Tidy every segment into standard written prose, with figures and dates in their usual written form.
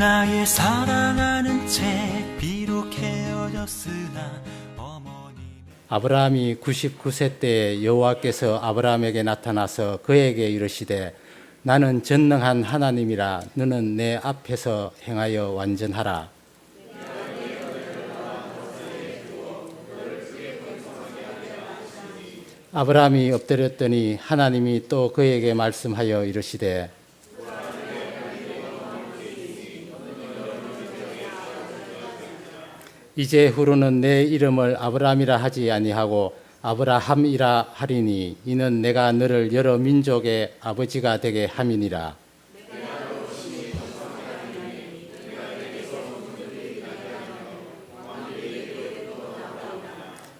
나의 사랑하는 채 비록 헤어졌으나 아브라함이 99세 때 여호와께서 아브라함에게 나타나서 그에게 이르시되 나는 전능한 하나님이라 너는 내 앞에서 행하여 완전하라. 아브라함이 엎드렸더니 하나님이 또 그에게 말씀하여 이르시되 이제 후로는 내 이름을 아브라함이라 하지 아니하고 아브라함이라 하리니 이는 내가 너를 여러 민족의 아버지가 되게 함이니라.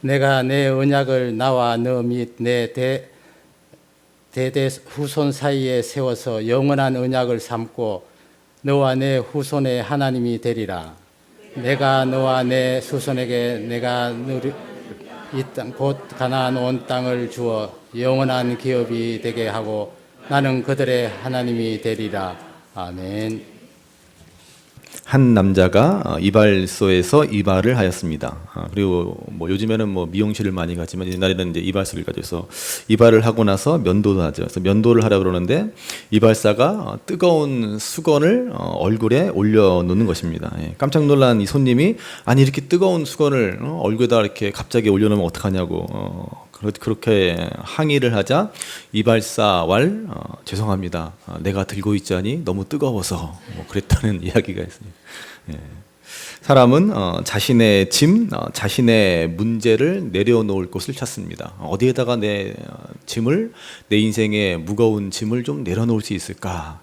내가 내 언약을 나와 너 및 내 대대 후손 사이에 세워서 영원한 언약을 삼고 너와 내 후손의 하나님이 되리라. 내가 너와 내 후손에게 내가 이 땅 곧 가나안 온 땅을 주어 영원한 기업이 되게 하고 나는 그들의 하나님이 되리라. 아멘. 한 남자가 이발소에서 이발을 하였습니다. 그리고 요즘에는 미용실을 많이 가지만 옛날에는 이제 이발소를 가져서 이발을 하고 나서 면도도 하죠. 그래서 면도를 하라 그러는데 이발사가 뜨거운 수건을 얼굴에 올려놓는 것입니다. 깜짝 놀란 이 손님이 아니 이렇게 뜨거운 수건을 얼굴에다 이렇게 갑자기 올려놓으면 어떡하냐고 그렇게 항의를 하자 이발사 왈 죄송합니다. 내가 들고 있자니 너무 뜨거워서 그랬다는 이야기가 있습니다. 사람은 자신의 짐, 자신의 문제를 내려놓을 곳을 찾습니다. 어디에다가 내 짐을, 내 인생의 무거운 짐을 좀 내려놓을 수 있을까?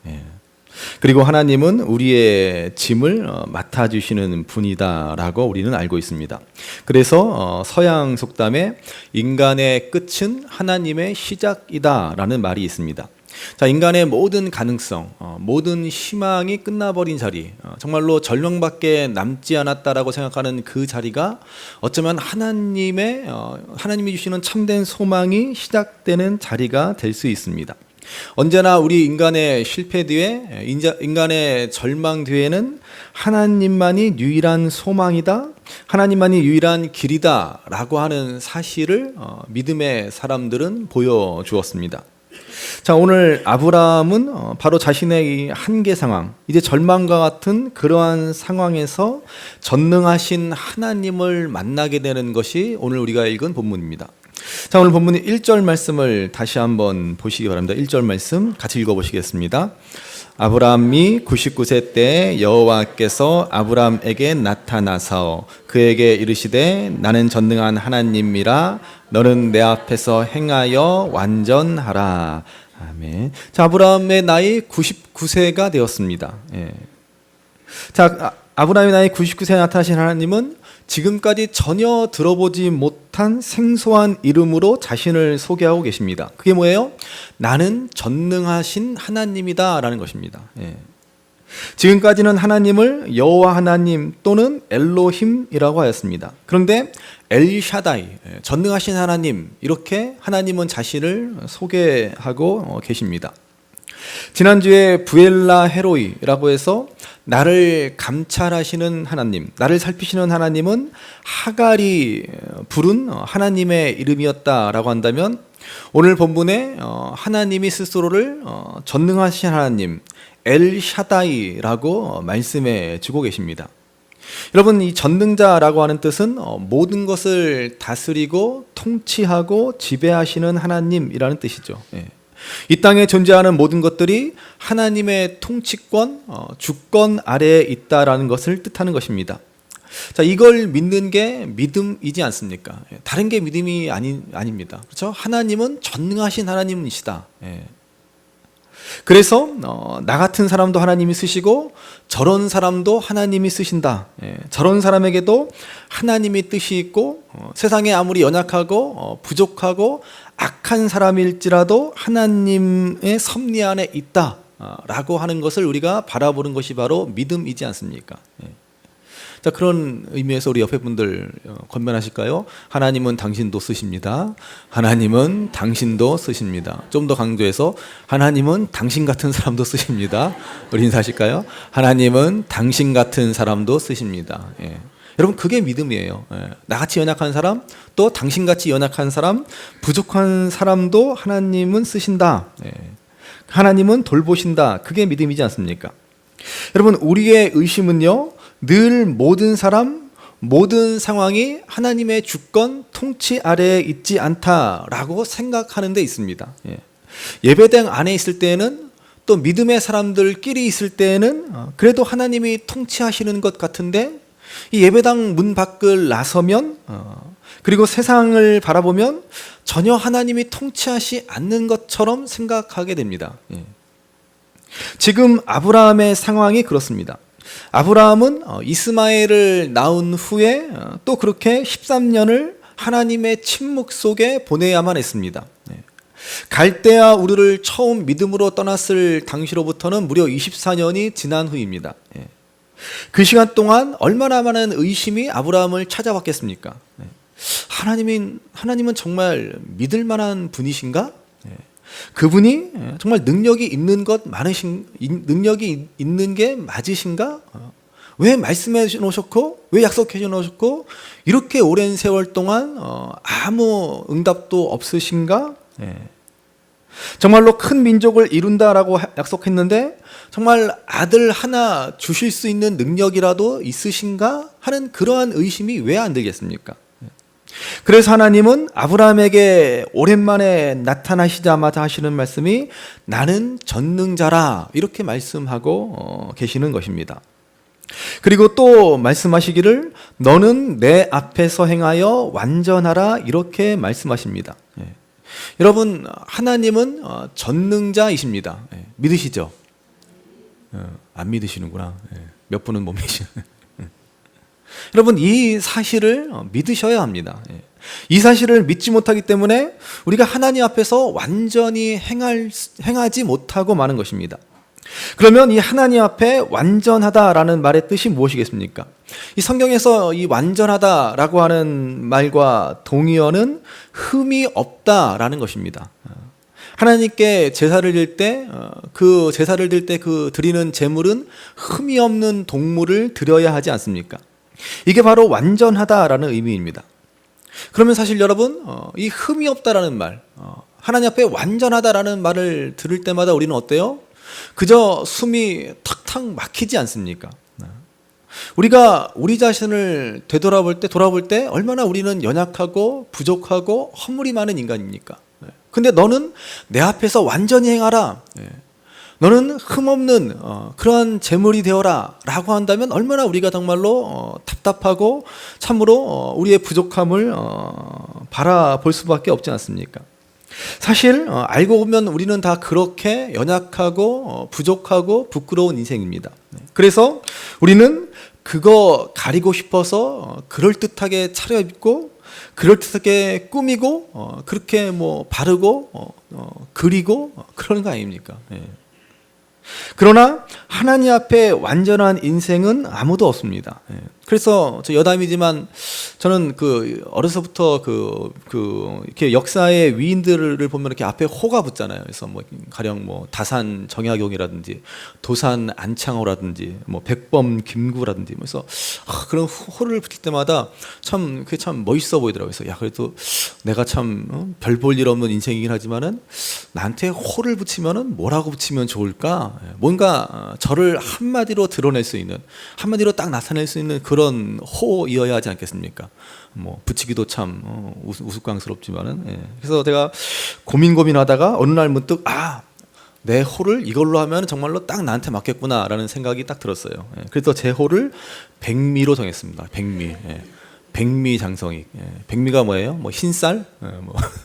그리고 하나님은 우리의 짐을 맡아주시는 분이다라고 우리는 알고 있습니다. 그래서 서양 속담에 인간의 끝은 하나님의 시작이다라는 말이 있습니다. 자, 인간의 모든 가능성, 모든 희망이 끝나버린 자리, 정말로 절망밖에 남지 않았다라고 생각하는 그 자리가 어쩌면 하나님이 주시는 참된 소망이 시작되는 자리가 될 수 있습니다. 언제나 우리 인간의 실패 뒤에, 인간의 절망 뒤에는 하나님만이 유일한 소망이다, 하나님만이 유일한 길이다 라고 하는 사실을 믿음의 사람들은 보여주었습니다. 자, 오늘 아브라함은 바로 자신의 이 한계 상황, 이제 절망과 같은 그러한 상황에서 전능하신 하나님을 만나게 되는 것이 오늘 우리가 읽은 본문입니다. 자, 오늘 본문의 1절 말씀을 다시 한번 보시기 바랍니다. 1절 말씀 같이 읽어보시겠습니다. 아브라함이 99세 때 여호와께서 아브라함에게 나타나서 그에게 이르시되 나는 전능한 하나님이라 너는 내 앞에서 행하여 완전하라. 아멘. 자, 아브라함의 나이 99세가 되었습니다. 자, 아브라함의 나이 99세에 나타나신 하나님은 지금까지 전혀 들어보지 못한 생소한 이름으로 자신을 소개하고 계십니다. 그게 뭐예요? 나는 전능하신 하나님이다 라는 것입니다. 지금까지는 하나님을 여호와 하나님 또는 엘로힘이라고 하였습니다. 그런데 엘샤다이, 전능하신 하나님, 이렇게 하나님은 자신을 소개하고 계십니다. 지난주에 부엘라 헤로이라고 해서 나를 감찰하시는 하나님, 나를 살피시는 하나님은 하갈이 부른 하나님의 이름이었다라고 한다면 오늘 본문에 하나님이 스스로를 전능하신 하나님 엘샤다이라고 말씀해 주고 계십니다. 여러분, 이 전능자라고 하는 뜻은 모든 것을 다스리고 통치하고 지배하시는 하나님이라는 뜻이죠. 이 땅에 존재하는 모든 것들이 하나님의 통치권, 주권 아래에 있다라는 것을 뜻하는 것입니다. 자, 이걸 믿는 게 믿음이지 않습니까? 다른 게 믿음이 아닙니다. 그렇죠? 하나님은 전능하신 하나님이시다. 그래서 나 같은 사람도 하나님이 쓰시고 저런 사람도 하나님이 쓰신다. 저런 사람에게도 하나님의 뜻이 있고 세상에 아무리 연약하고 부족하고 악한 사람일지라도 하나님의 섭리 안에 있다 라고 하는 것을 우리가 바라보는 것이 바로 믿음이지 않습니까? 자, 자, 그런 의미에서 우리 옆에 분들 권면하실까요? 하나님은 당신도 쓰십니다. 하나님은 당신도 쓰십니다. 좀 더 강조해서 하나님은 당신 같은 사람도 쓰십니다. 우리 인사하실까요? 하나님은 당신 같은 사람도 쓰십니다. 예. 여러분, 그게 믿음이에요. 예. 나같이 연약한 사람, 또 당신같이 연약한 사람, 부족한 사람도 하나님은 쓰신다. 예. 하나님은 돌보신다. 그게 믿음이지 않습니까? 여러분, 우리의 의심은요, 늘 모든 사람, 모든 상황이 하나님의 주권, 통치 아래에 있지 않다라고 생각하는 데 있습니다. 예. 예배당 안에 있을 때에는, 또 믿음의 사람들끼리 있을 때에는 그래도 하나님이 통치하시는 것 같은데, 이 예배당 문 밖을 나서면, 그리고 세상을 바라보면 전혀 하나님이 통치하지 않는 것처럼 생각하게 됩니다. 예. 지금 아브라함의 상황이 그렇습니다. 아브라함은 이스마엘을 낳은 후에 또 그렇게 13년을 하나님의 침묵 속에 보내야만 했습니다. 갈대아 우르를 처음 믿음으로 떠났을 당시로부터는 무려 24년이 지난 후입니다. 그 시간 동안 얼마나 많은 의심이 아브라함을 찾아왔겠습니까? 하나님은 정말 믿을 만한 분이신가? 그분이 정말 능력이 있는 게 맞으신가? 왜 말씀해 놓으셨고, 왜 약속해 놓으셨고, 이렇게 오랜 세월 동안 아무 응답도 없으신가? 정말로 큰 민족을 이룬다라고 약속했는데 정말 아들 하나 주실 수 있는 능력이라도 있으신가 하는 그러한 의심이 왜 안 들겠습니까? 그래서 하나님은 아브라함에게 오랜만에 나타나시자마자 하시는 말씀이 나는 전능자라 이렇게 말씀하고 계시는 것입니다. 그리고 또 말씀하시기를 너는 내 앞에서 행하여 완전하라 이렇게 말씀하십니다. 여러분, 하나님은 전능자이십니다. 믿으시죠? 안 믿으시는구나. 몇 분은 못 믿으시는. 여러분, 이 사실을 믿으셔야 합니다. 이 사실을 믿지 못하기 때문에 우리가 하나님 앞에서 완전히 행하지 못하고 마는 것입니다. 그러면 이 하나님 앞에 완전하다라는 말의 뜻이 무엇이겠습니까? 이 성경에서 이 완전하다라고 하는 말과 동의어는 흠이 없다라는 것입니다. 하나님께 제사를 드릴 때 그 제사를 드릴 때 그 드리는 제물은 흠이 없는 동물을 드려야 하지 않습니까? 이게 바로 완전하다라는 의미입니다. 그러면 사실 여러분, 이 흠이 없다라는 말, 하나님 앞에 완전하다라는 말을 들을 때마다 우리는 어때요? 그저 숨이 탁탁 막히지 않습니까? 우리가 우리 자신을 돌아볼 때 얼마나 우리는 연약하고 부족하고 허물이 많은 인간입니까? 근데 너는 내 앞에서 완전히 행하라. 너는 흠없는 그러한 제물이 되어라 라고 한다면 얼마나 우리가 정말로 답답하고 참으로 우리의 부족함을 바라볼 수밖에 없지 않습니까? 사실 알고 보면 우리는 다 그렇게 연약하고 부족하고 부끄러운 인생입니다. 그래서 우리는 그거 가리고 싶어서 그럴듯하게 차려입고 그럴듯하게 꾸미고 그렇게 뭐 바르고 그리고 그러는 거 아닙니까? 그러나 하나님 앞에 완전한 인생은 아무도 없습니다. 그래서 저 여담이지만 저는 그 어려서부터 이렇게 역사의 위인들을 보면 이렇게 앞에 호가 붙잖아요. 그래서 뭐 가령 뭐 다산 정약용이라든지 도산 안창호라든지 뭐 백범 김구라든지 그래서 그런 호를 붙일 때마다 참 그게 참 멋있어 보이더라고요. 그래서 야 그래도 내가 참 별 볼 일 없는 인생이긴 하지만은 나한테 호를 붙이면은 뭐라고 붙이면 좋을까? 뭔가 저를 한마디로 드러낼 수 있는 한마디로 딱 나타낼 수 있는 그런 호이어야 하지 않겠습니까? 뭐 붙이기도 참 우스꽝스럽지만은 그래서 제가 고민하다가 어느 날 문득 내 호를 이걸로 하면 정말로 딱 나한테 맞겠구나라는 생각이 딱 들었어요. 그래서 제 호를 백미로 정했습니다. 백미 장성익. 백미가 뭐예요? 뭐 흰쌀,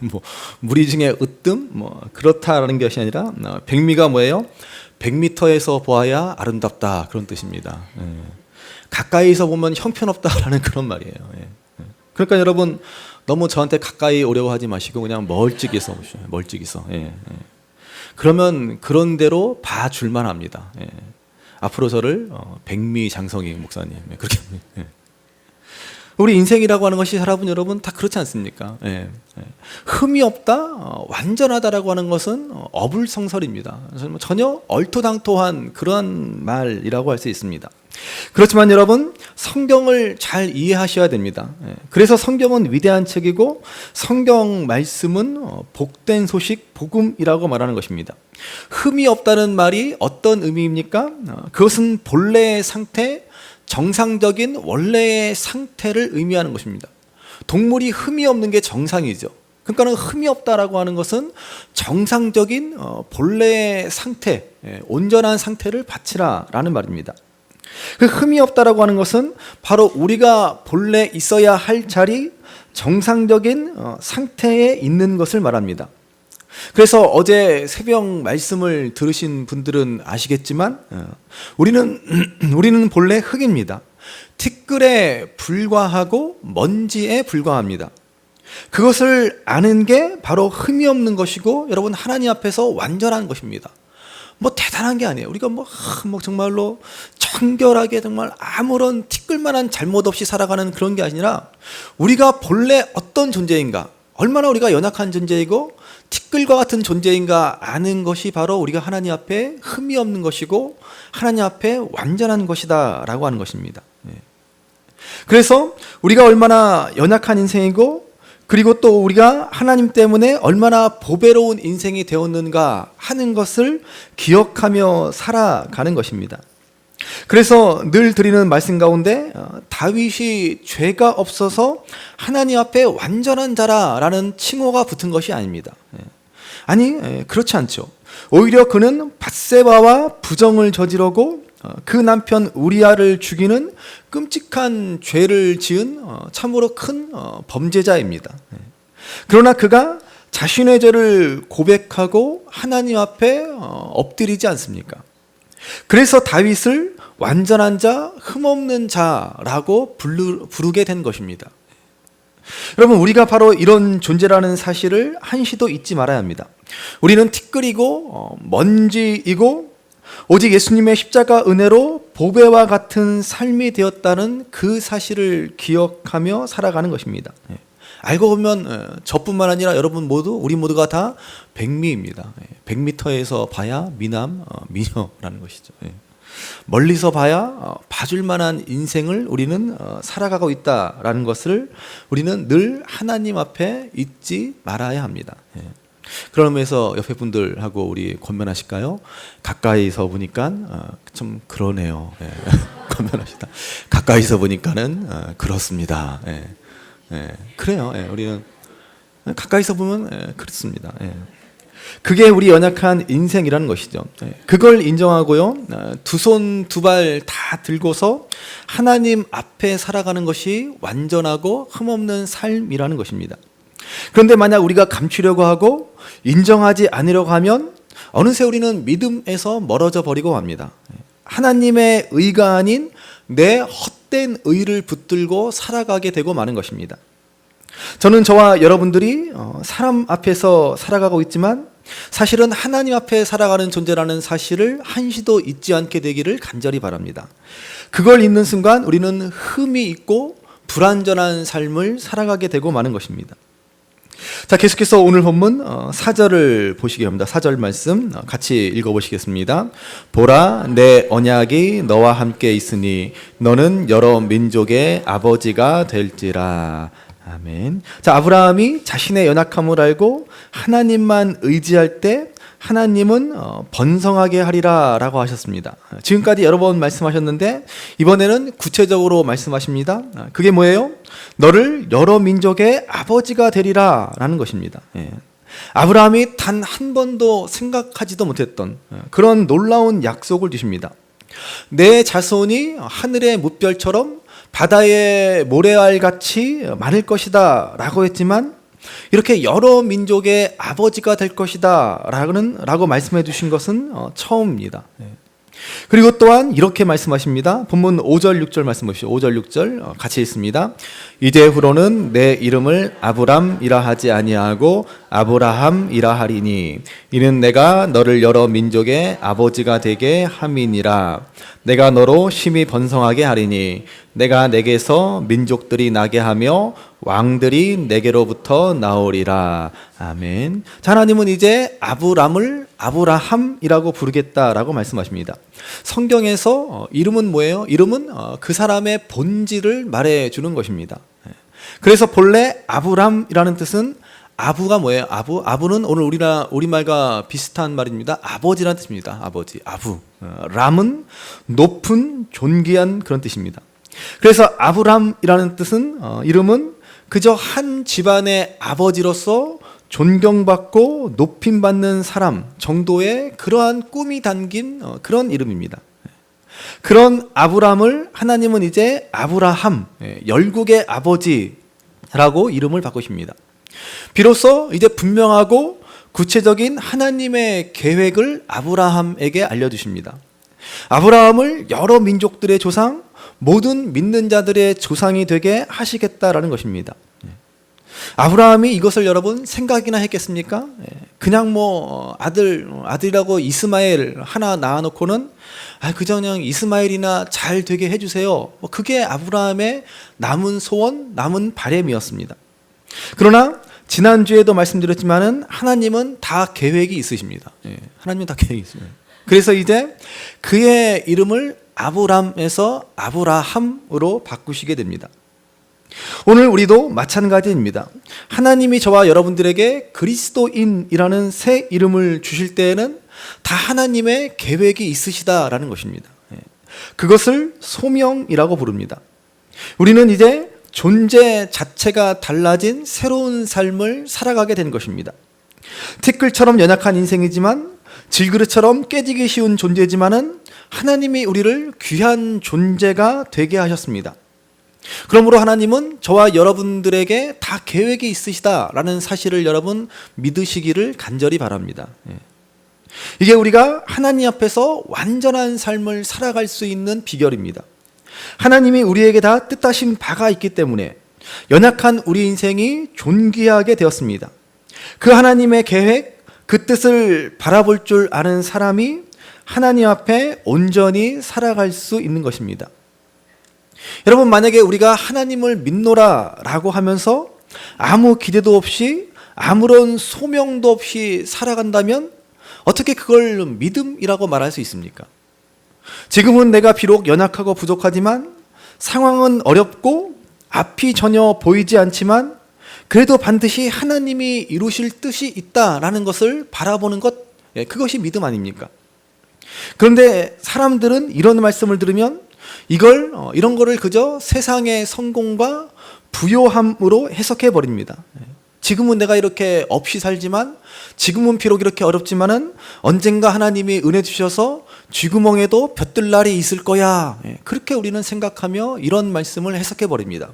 뭐 무리 중에 으뜸, 뭐 그렇다라는 것이 아니라 백미가 뭐예요? 100m에서 보아야 아름답다 그런 뜻입니다. 가까이서 보면 형편없다라는 그런 말이에요. 그러니까 여러분 너무 저한테 가까이 오려고 하지 마시고 그냥 멀찍이서 보시죠. 멀찍이서. 그러면 그런 대로 봐줄만 합니다. 앞으로 저를 백미장성희 목사님 그렇게 우리 인생이라고 하는 것이 여러분 다 그렇지 않습니까? 예, 예. 흠이 없다, 완전하다라고 하는 것은 어불성설입니다. 전혀 얼토당토한 그러한 말이라고 할 수 있습니다. 그렇지만 여러분, 성경을 잘 이해하셔야 됩니다. 예. 그래서 성경은 위대한 책이고 성경 말씀은 복된 소식, 복음이라고 말하는 것입니다. 흠이 없다는 말이 어떤 의미입니까? 그것은 본래의 상태, 정상적인 원래의 상태를 의미하는 것입니다. 동물이 흠이 없는 게 정상이죠. 그러니까 흠이 없다라고 하는 것은 정상적인 본래의 상태, 온전한 상태를 바치라라는 말입니다. 그 흠이 없다라고 하는 것은 바로 우리가 본래 있어야 할 자리, 정상적인 상태에 있는 것을 말합니다. 그래서 어제 새벽 말씀을 들으신 분들은 아시겠지만 우리는 본래 흙입니다. 티끌에 불과하고 먼지에 불과합니다. 그것을 아는 게 바로 흠이 없는 것이고 여러분 하나님 앞에서 완전한 것입니다. 뭐 대단한 게 아니에요. 우리가 뭐 정말로 청결하게 정말 아무런 티끌만한 잘못 없이 살아가는 그런 게 아니라 우리가 본래 어떤 존재인가, 얼마나 우리가 연약한 존재이고 티끌과 같은 존재인가 아는 것이 바로 우리가 하나님 앞에 흠이 없는 것이고 하나님 앞에 완전한 것이다 라고 하는 것입니다. 그래서 우리가 얼마나 연약한 인생이고 그리고 또 우리가 하나님 때문에 얼마나 보배로운 인생이 되었는가 하는 것을 기억하며 살아가는 것입니다. 그래서 늘 드리는 말씀 가운데 다윗이 죄가 없어서 하나님 앞에 완전한 자라라는 칭호가 붙은 것이 아닙니다. 아니, 그렇지 않죠. 오히려 그는 밧세바와 부정을 저지르고 그 남편 우리아를 죽이는 끔찍한 죄를 지은 참으로 큰 범죄자입니다. 그러나 그가 자신의 죄를 고백하고 하나님 앞에 엎드리지 않습니까? 그래서 다윗을 완전한 자, 흠없는 자라고 부르게 된 것입니다. 여러분, 우리가 바로 이런 존재라는 사실을 한시도 잊지 말아야 합니다. 우리는 티끌이고 먼지이고 오직 예수님의 십자가 은혜로 보배와 같은 삶이 되었다는 그 사실을 기억하며 살아가는 것입니다. 알고 보면 저뿐만 아니라 여러분 모두, 우리 모두가 다 백미입니다. 100m에서 봐야 미남, 미녀라는 것이죠. 멀리서 봐야 봐줄 만한 인생을 우리는 살아가고 있다라는 것을 우리는 늘 하나님 앞에 잊지 말아야 합니다. 그러면서 옆에 분들하고 우리 권면하실까요? 가까이서 보니까 좀 그러네요. 권면하시다. 가까이서 보니까는 그렇습니다. 그래요. 우리는 가까이서 보면 그렇습니다. 그게 우리 연약한 인생이라는 것이죠. 그걸 인정하고요, 두 손 두 발 다 들고서 하나님 앞에 살아가는 것이 완전하고 흠없는 삶이라는 것입니다. 그런데 만약 우리가 감추려고 하고 인정하지 않으려고 하면 어느새 우리는 믿음에서 멀어져 버리고 합니다. 하나님의 의가 아닌 내 헛된 의를 붙들고 살아가게 되고 마는 것입니다. 저는 저와 여러분들이 사람 앞에서 살아가고 있지만 사실은 하나님 앞에 살아가는 존재라는 사실을 한시도 잊지 않게 되기를 간절히 바랍니다. 그걸 잊는 순간 우리는 흠이 있고 불완전한 삶을 살아가게 되고 마는 것입니다. 자, 계속해서 오늘 본문 4절을 보시기 바랍니다. 4절 말씀 같이 읽어보시겠습니다. 보라, 내 언약이 너와 함께 있으니 너는 여러 민족의 아버지가 될지라. 아멘. 자, 아브라함이 자신의 연약함을 알고 하나님만 의지할 때 하나님은 번성하게 하리라 라고 하셨습니다. 지금까지 여러 번 말씀하셨는데 이번에는 구체적으로 말씀하십니다. 그게 뭐예요? 너를 여러 민족의 아버지가 되리라 라는 것입니다. 아브라함이 단 한 번도 생각하지도 못했던 그런 놀라운 약속을 주십니다. 내 자손이 하늘의 무별처럼 바다의 모래알같이 많을 것이다 라고 했지만 이렇게 여러 민족의 아버지가 될 것이다 라고 말씀해 주신 것은 처음입니다. 그리고 또한 이렇게 말씀하십니다. 본문 5절 6절 말씀 보시죠. 5절 6절 같이 읽습니다. 이제후로는 내 이름을 아브람이라 하지 아니하고 아브라함이라 하리니 이는 내가 너를 여러 민족의 아버지가 되게 함이니라. 내가 너로 심히 번성하게 하리니 내가 내게서 민족들이 나게 하며 왕들이 내게로부터 나오리라. 아멘. 자, 하나님은 이제 아브람을 아브라함이라고 부르겠다라고 말씀하십니다. 성경에서 이름은 뭐예요? 이름은 그 사람의 본질을 말해주는 것입니다. 그래서 본래 아브람이라는 뜻은 아부가 뭐예요? 아부는 오늘 우리말과 비슷한 말입니다. 아버지라는 뜻입니다. 아버지, 아부. 람은 높은 존귀한 그런 뜻입니다. 그래서 아브람이라는 뜻은 이름은 그저 한 집안의 아버지로서 존경받고 높임받는 사람 정도의 그러한 꿈이 담긴 그런 이름입니다. 그런 아브람을 하나님은 이제 아브라함, 열국의 아버지라고 이름을 바꾸십니다. 비로소 이제 분명하고 구체적인 하나님의 계획을 아브라함에게 알려주십니다. 아브라함을 여러 민족들의 조상, 모든 믿는 자들의 조상이 되게 하시겠다라는 것입니다. 아브라함이 이것을 여러분 생각이나 했겠습니까? 그냥 뭐 아들이라고 이스마엘 하나 낳아놓고는 그냥 이스마엘이나 잘 되게 해주세요. 그게 아브라함의 남은 소원, 남은 바람이었습니다. 그러나 지난주에도 말씀드렸지만은 하나님은 다 계획이 있으십니다. 하나님은 다 계획이 있습니다. 그래서 이제 그의 이름을 아브람에서 아브라함으로 바꾸시게 됩니다. 오늘 우리도 마찬가지입니다. 하나님이 저와 여러분들에게 그리스도인이라는 새 이름을 주실 때에는 다 하나님의 계획이 있으시다라는 것입니다. 그것을 소명이라고 부릅니다. 우리는 이제 존재 자체가 달라진 새로운 삶을 살아가게 된 것입니다. 티끌처럼 연약한 인생이지만 질그릇처럼 깨지기 쉬운 존재지만은 하나님이 우리를 귀한 존재가 되게 하셨습니다. 그러므로 하나님은 저와 여러분들에게 다 계획이 있으시다라는 사실을 여러분 믿으시기를 간절히 바랍니다. 이게 우리가 하나님 앞에서 완전한 삶을 살아갈 수 있는 비결입니다. 하나님이 우리에게 다 뜻하신 바가 있기 때문에 연약한 우리 인생이 존귀하게 되었습니다. 그 하나님의 계획, 그 뜻을 바라볼 줄 아는 사람이 하나님 앞에 온전히 살아갈 수 있는 것입니다. 여러분, 만약에 우리가 하나님을 믿노라라고 하면서 아무 기대도 없이 아무런 소명도 없이 살아간다면 어떻게 그걸 믿음이라고 말할 수 있습니까? 지금은 내가 비록 연약하고 부족하지만 상황은 어렵고 앞이 전혀 보이지 않지만 그래도 반드시 하나님이 이루실 뜻이 있다라는 것을 바라보는 것, 그것이 믿음 아닙니까? 그런데 사람들은 이런 말씀을 들으면 이런 거를 그저 세상의 성공과 부요함으로 해석해 버립니다. 지금은 내가 이렇게 없이 살지만, 지금은 비록 이렇게 어렵지만은 언젠가 하나님이 은혜 주셔서 쥐구멍에도 볕들 날이 있을 거야. 그렇게 우리는 생각하며 이런 말씀을 해석해 버립니다.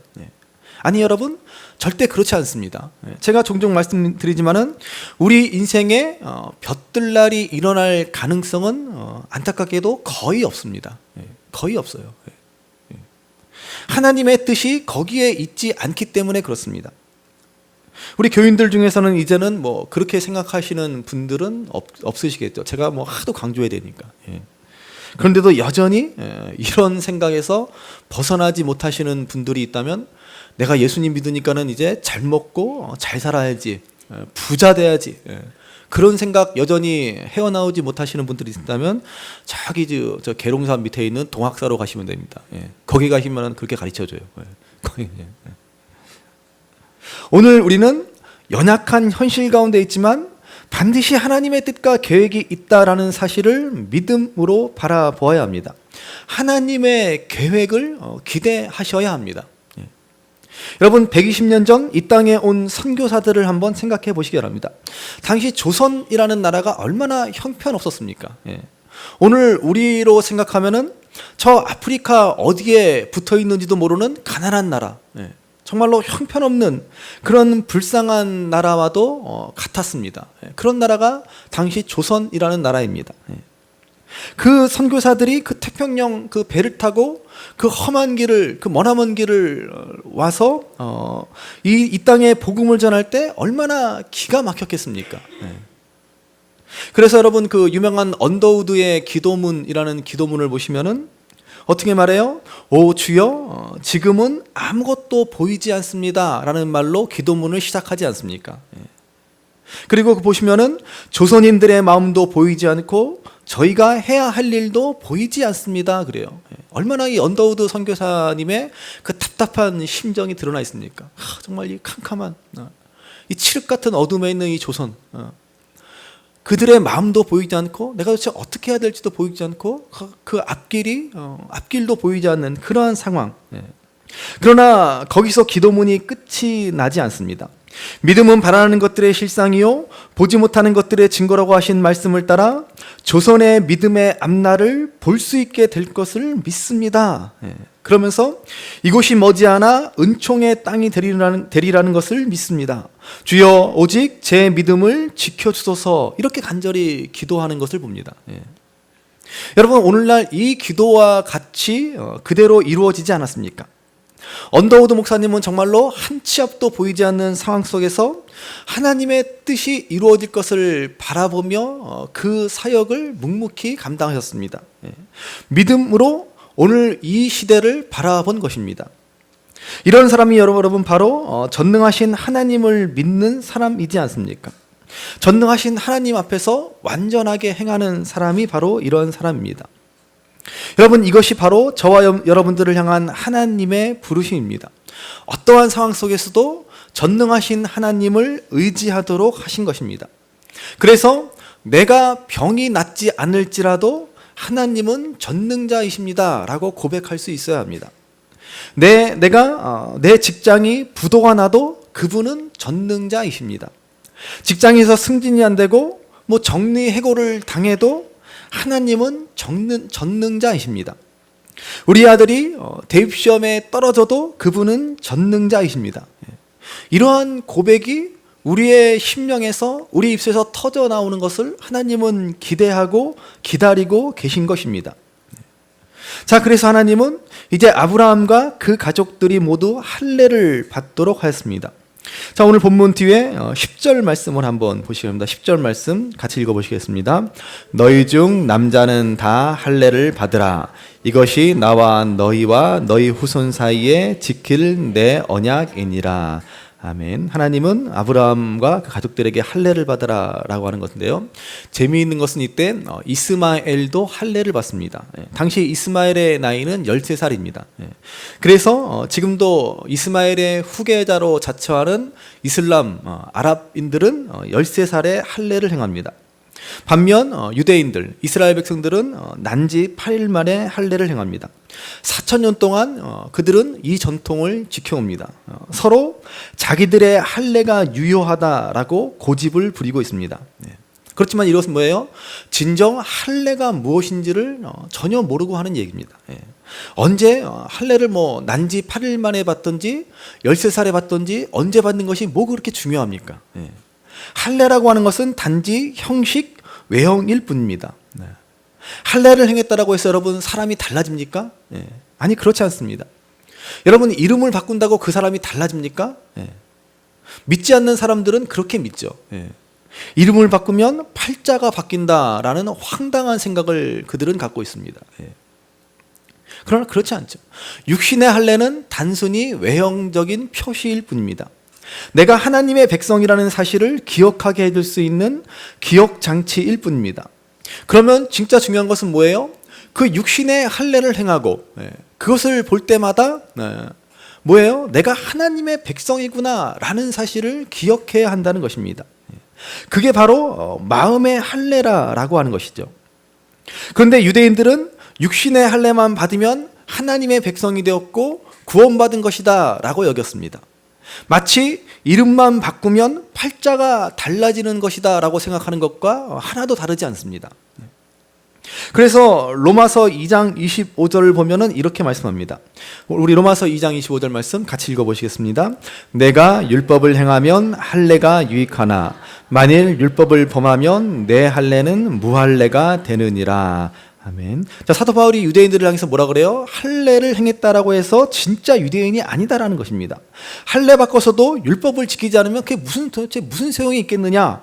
아니 여러분, 절대 그렇지 않습니다. 제가 종종 말씀드리지만은 우리 인생에 볕들 날이 일어날 가능성은 안타깝게도 거의 없습니다. 거의 없어요. 하나님의 뜻이 거기에 있지 않기 때문에 그렇습니다. 우리 교인들 중에서는 이제는 뭐 그렇게 생각하시는 분들은 없으시겠죠. 제가 뭐 하도 강조해야 되니까. 그런데도 여전히 이런 생각에서 벗어나지 못하시는 분들이 있다면, 내가 예수님 믿으니까는 이제 잘 먹고 잘 살아야지, 부자 돼야지, 그런 생각 여전히 헤어나오지 못하시는 분들이 있다면 저기 저 계룡산 밑에 있는 동학사로 가시면 됩니다. 거기 가시면 그렇게 가르쳐줘요. 오늘 우리는 연약한 현실 가운데 있지만 반드시 하나님의 뜻과 계획이 있다라는 사실을 믿음으로 바라보아야 합니다. 하나님의 계획을 기대하셔야 합니다. 여러분, 120년 전 이 땅에 온 선교사들을 한번 생각해 보시기 바랍니다. 당시 조선이라는 나라가 얼마나 형편없었습니까? 오늘 우리로 생각하면은 저 아프리카 어디에 붙어 있는지도 모르는 가난한 나라, 정말로 형편없는 그런 불쌍한 나라와도 같았습니다. 그런 나라가 당시 조선이라는 나라입니다. 그 선교사들이 그 태평양 그 배를 타고 그 험한 길을, 그 머나먼 길을 와서 이 땅에 복음을 전할 때 얼마나 기가 막혔겠습니까? 그래서 여러분 그 유명한 언더우드의 기도문이라는 기도문을 보시면은 어떻게 말해요? 오 주여 지금은 아무것도 보이지 않습니다 라는 말로 기도문을 시작하지 않습니까? 그리고 보시면은 조선인들의 마음도 보이지 않고 저희가 해야 할 일도 보이지 않습니다 그래요. 얼마나 이 언더우드 선교사님의 그 답답한 심정이 드러나 있습니까? 정말 이 캄캄한 이 칠흑 같은 어둠에 있는 이 조선, 그들의 마음도 보이지 않고 내가 도대체 어떻게 해야 될지도 보이지 않고 그 앞길도 보이지 않는 그러한 상황. 그러나 거기서 기도문이 끝이 나지 않습니다. 믿음은 바라는 것들의 실상이요 보지 못하는 것들의 증거라고 하신 말씀을 따라 조선의 믿음의 앞날을 볼 수 있게 될 것을 믿습니다. 그러면서 이곳이 머지않아 은총의 땅이 되리라는 것을 믿습니다. 주여 오직 제 믿음을 지켜주소서 이렇게 간절히 기도하는 것을 봅니다. 여러분 오늘날 이 기도와 같이 그대로 이루어지지 않았습니까? 언더우드 목사님은 정말로 한 치 앞도 보이지 않는 상황 속에서 하나님의 뜻이 이루어질 것을 바라보며 그 사역을 묵묵히 감당하셨습니다. 믿음으로 오늘 이 시대를 바라본 것입니다. 이런 사람이 여러분 바로 전능하신 하나님을 믿는 사람이지 않습니까? 전능하신 하나님 앞에서 완전하게 행하는 사람이 바로 이런 사람입니다. 여러분 이것이 바로 저와 여러분들을 향한 하나님의 부르심입니다. 어떠한 상황 속에서도 전능하신 하나님을 의지하도록 하신 것입니다. 그래서 내가 병이 낫지 않을지라도 하나님은 전능자이십니다 라고 고백할 수 있어야 합니다. 내 직장이 부도가 나도 그분은 전능자이십니다. 직장에서 승진이 안 되고 정리해고를 당해도 하나님은 전능자이십니다. 우리 아들이 대입시험에 떨어져도 그분은 전능자이십니다. 이러한 고백이 우리의 심령에서 우리 입술에서 터져 나오는 것을 하나님은 기대하고 기다리고 계신 것입니다. 자, 그래서 하나님은 이제 아브라함과 그 가족들이 모두 할례를 받도록 하였습니다. 자, 오늘 본문 뒤에 10절 말씀을 한번 보시기 바랍니다. 10절 말씀 같이 읽어보시겠습니다. 너희 중 남자는 다 할례를 받으라. 이것이 나와 너희와 너희 후손 사이에 지킬 내 언약이니라. 아멘. 하나님은 아브라함과 그 가족들에게 할례를 받으라 라고 하는 것인데요, 재미있는 것은 이때 이스마엘도 할례를 받습니다. 당시 이스마엘의 나이는 13살입니다. 그래서 지금도 이스마엘의 후계자로 자처하는 이슬람 아랍인들은 13살에 할례를 행합니다. 반면 유대인들, 이스라엘 백성들은 난지 8일 만에 할례를 행합니다. 4,000년 동안 그들은 이 전통을 지켜옵니다. 서로 자기들의 할례가 유효하다라고 고집을 부리고 있습니다. 그렇지만 이것은 뭐예요? 진정 할례가 무엇인지를 전혀 모르고 하는 얘기입니다. 언제 할례를 난지 8일 만에 받든지 13살에 받든지 언제 받는 것이 뭐 그렇게 중요합니까? 할례라고 하는 것은 단지 형식, 외형일 뿐입니다. 할례를 행했다라고 해서 여러분 사람이 달라집니까? 아니, 그렇지 않습니다. 여러분 이름을 바꾼다고 그 사람이 달라집니까? 믿지 않는 사람들은 그렇게 믿죠. 이름을 바꾸면 팔자가 바뀐다라는 황당한 생각을 그들은 갖고 있습니다. 그러나 그렇지 않죠. 육신의 할례는 단순히 외형적인 표시일 뿐입니다. 내가 하나님의 백성이라는 사실을 기억하게 해줄 수 있는 기억 장치일 뿐입니다. 그러면 진짜 중요한 것은 뭐예요? 그 육신의 할례를 행하고 그것을 볼 때마다 뭐예요? 내가 하나님의 백성이구나 라는 사실을 기억해야 한다는 것입니다. 그게 바로 마음의 할례라고 하는 것이죠. 그런데 유대인들은 육신의 할례만 받으면 하나님의 백성이 되었고 구원받은 것이다 라고 여겼습니다. 마치 이름만 바꾸면 팔자가 달라지는 것이다 라고 생각하는 것과 하나도 다르지 않습니다. 그래서 로마서 2장 25절을 보면은 이렇게 말씀합니다. 우리 로마서 2장 25절 말씀 같이 읽어보시겠습니다. 내가 율법을 행하면 할례가 유익하나 만일 율법을 범하면 내 할례는 무할례가 되느니라. 아멘. 자, 사도 바울이 유대인들을 향해서 뭐라 그래요? 할례를 행했다라고 해서 진짜 유대인이 아니다라는 것입니다. 할례 바꿔서도 율법을 지키지 않으면 그게 도대체 무슨 소용이 있겠느냐?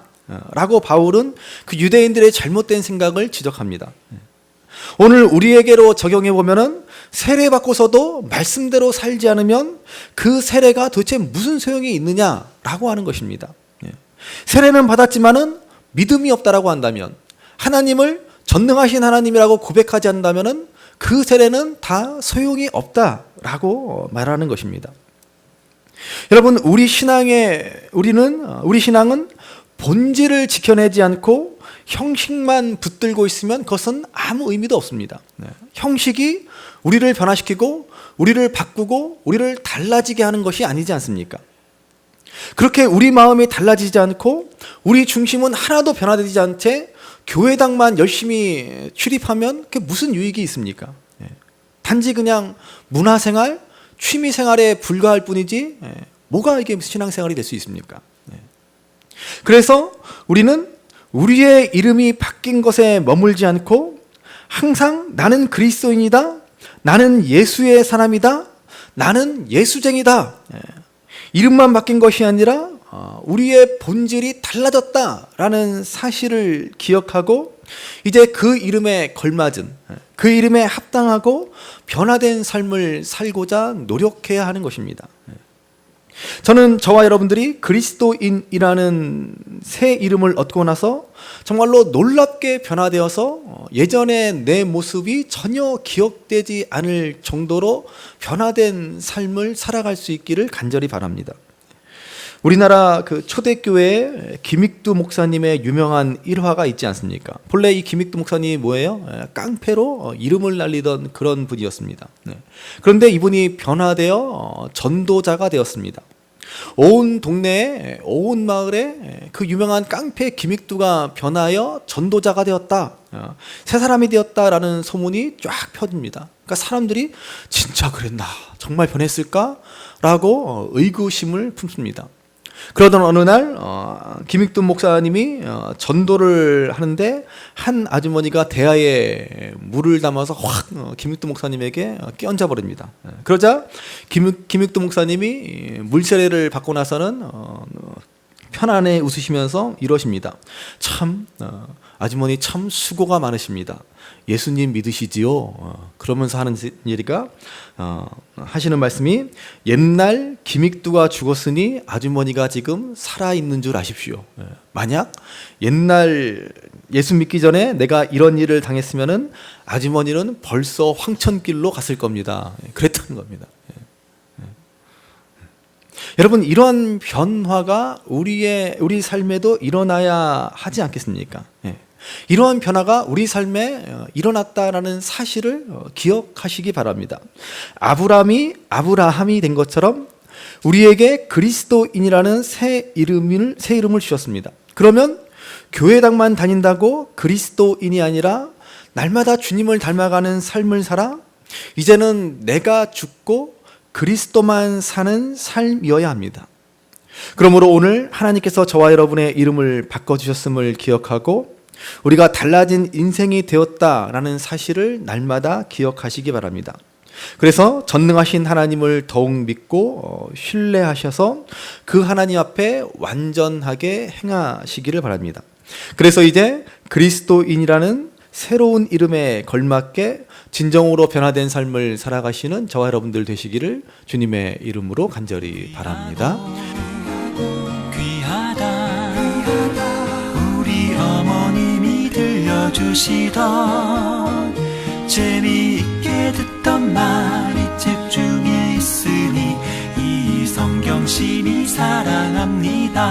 라고 바울은 그 유대인들의 잘못된 생각을 지적합니다. 오늘 우리에게로 적용해 보면은 세례 받고서도 말씀대로 살지 않으면 그 세례가 도대체 무슨 소용이 있느냐라고 하는 것입니다. 세례는 받았지만은 믿음이 없다라고 한다면, 하나님을 전능하신 하나님이라고 고백하지 않는다면은 그 세례는 다 소용이 없다라고 말하는 것입니다. 여러분, 우리 신앙은 본질을 지켜내지 않고 형식만 붙들고 있으면 그것은 아무 의미도 없습니다. 형식이 우리를 변화시키고 우리를 바꾸고 우리를 달라지게 하는 것이 아니지 않습니까? 그렇게 우리 마음이 달라지지 않고 우리 중심은 하나도 변화되지 않은 채 교회당만 열심히 출입하면 그게 무슨 유익이 있습니까? 단지 그냥 문화생활, 취미생활에 불과할 뿐이지 뭐가 이게 신앙생활이 될 수 있습니까? 그래서 우리는 우리의 이름이 바뀐 것에 머물지 않고 항상 나는 그리스도인이다, 나는 예수의 사람이다, 나는 예수쟁이다, 이름만 바뀐 것이 아니라 우리의 본질이 달라졌다라는 사실을 기억하고 이제 그 이름에 걸맞은, 그 이름에 합당하고 변화된 삶을 살고자 노력해야 하는 것입니다. 저는 저와 여러분들이 그리스도인이라는 새 이름을 얻고 나서 정말로 놀랍게 변화되어서 예전의 내 모습이 전혀 기억되지 않을 정도로 변화된 삶을 살아갈 수 있기를 간절히 바랍니다. 우리나라 그 초대교회에 김익두 목사님의 유명한 일화가 있지 않습니까? 본래 이 김익두 목사님이 뭐예요? 깡패로 이름을 날리던 그런 분이었습니다. 그런데 이분이 변화되어 전도자가 되었습니다. 온 동네에, 온 마을에 그 유명한 깡패 김익두가 변하여 전도자가 되었다, 새 사람이 되었다라는 소문이 쫙 퍼집니다. 그러니까 사람들이 진짜 그랬나? 정말 변했을까? 라고 의구심을 품습니다. 그러던 어느 날 김익두 목사님이 전도를 하는데 한 아주머니가 대야에 물을 담아서 확 김익두 목사님에게 끼얹어 버립니다. 그러자 김익두 목사님이 물세례를 받고 나서는 편안해 웃으시면서 이러십니다. 참 아주머니 참 수고가 많으십니다. 예수님 믿으시지요? 그러면서 하는 얘기가 하시는 말씀이, 옛날 김익두가 죽었으니 아주머니가 지금 살아있는 줄 아십시오. 만약 옛날 예수 믿기 전에 내가 이런 일을 당했으면은 아주머니는 벌써 황천길로 갔을 겁니다. 그랬다는 겁니다. 여러분, 이러한 변화가 우리 삶에도 일어나야 하지 않겠습니까? 이러한 변화가 우리 삶에 일어났다라는 사실을 기억하시기 바랍니다. 아브라함이 된 것처럼 우리에게 그리스도인이라는 새 이름을 주셨습니다. 그러면 교회당만 다닌다고 그리스도인이 아니라 날마다 주님을 닮아가는 삶을 살아 이제는 내가 죽고 그리스도만 사는 삶이어야 합니다. 그러므로 오늘 하나님께서 저와 여러분의 이름을 바꿔주셨음을 기억하고 우리가 달라진 인생이 되었다라는 사실을 날마다 기억하시기 바랍니다. 그래서 전능하신 하나님을 더욱 믿고 신뢰하셔서 그 하나님 앞에 완전하게 행하시기를 바랍니다. 그래서 이제 그리스도인이라는 새로운 이름에 걸맞게 진정으로 변화된 삶을 살아가시는 저와 여러분들 되시기를 주님의 이름으로 간절히 바랍니다. 주시던 재미있게 듣던 말이 책 중에 있으니 이 성경심이 사랑합니다.